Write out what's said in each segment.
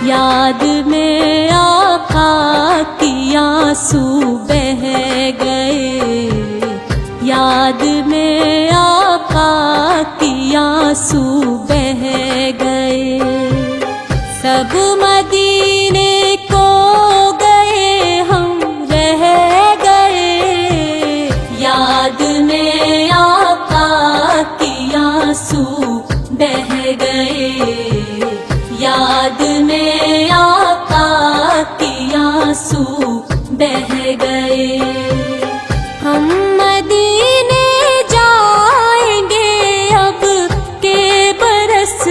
یاد میں آقا کی آنسو بہہ گئے، یاد میں آقا کی آنسو بہہ گئے، سب مدینے کو گئے ہم رہ گئے، یاد میں آقا کی آنسو بہہ گئے، یاد میں آقا کی آنسو بہہ گئے، ہم مدینے جائیں گے اب کے برس،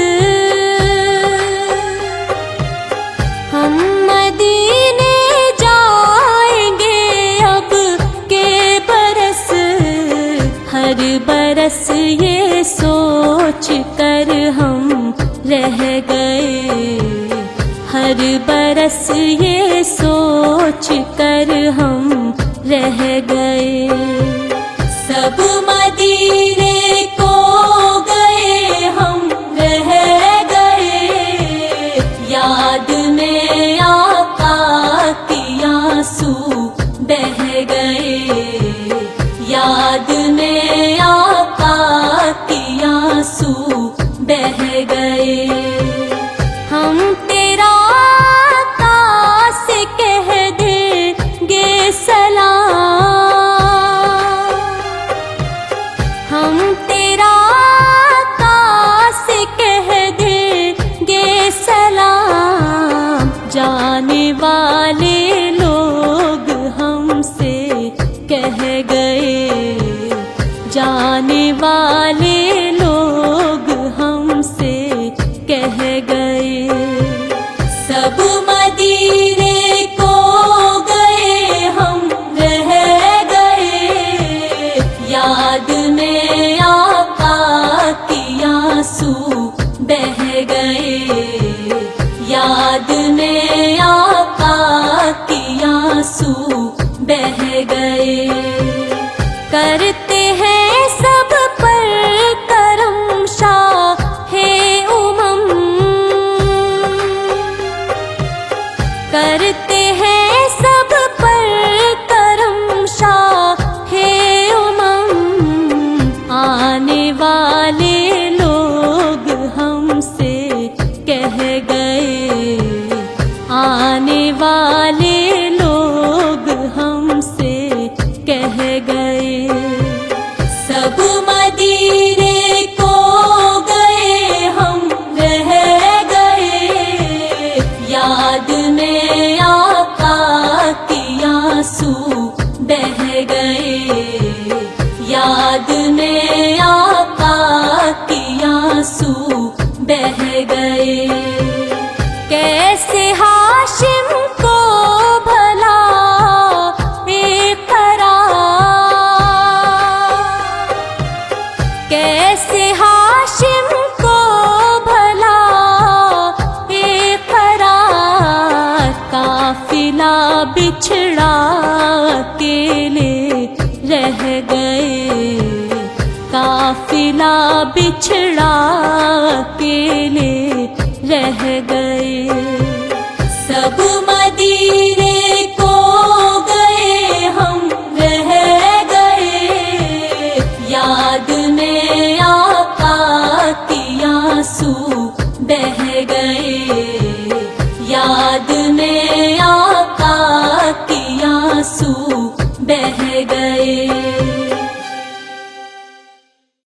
ہم مدینے جائیں گے اب کے برس، ہر برس یہ سوچ کر ہم رہ گئے، ہر برس یہ سوچ کر ہم رہ گئے، سب مدینے کو گئے ہم رہ گئے، یاد میں آقا کی آنسو بہہ گئے، یاد میں آقا کی آنسو بہہ گئے، ہم تیرا آقا سے کہہ دیں گے سلام، ہم تیرا آقا سے کہہ دیں گے سلام، جانے والے لوگ ہم سے کہہ گئے، جانے والے لوگ ہم سے کہہ گئے، سب مدینے کو گئے ہم رہ گئے، یاد میں آقا کی آنسو بہہ گئے، یاد میں آقا کی آنسو بہہ گئے، کرتے ہیں سب پر کرم شاہ امم، کرتے ہیں سب پر کرم شاہ امم، آنے والے لوگ ہم سے کہہ گئے، آنے والے لوگ ہم سے کہہ گئے، سب مدینے کو گئے ہم رہ گئے، یاد میں آقا کی آنسو بہہ گئے، یاد میں آقا کی آنسو بہہ گئے، کیسے ہاشم کو بھلا کیسے ہاشم کو بھلا قرار، قافلہ بچھڑا اکیلے رہ گئے، قافلہ بچھڑا اکیلے رہ گئے، سب مدینے کو گئے ہم رہ گئے، یاد میں آقا کی آنسو بہہ گئے، یاد میں آقا کی آنسو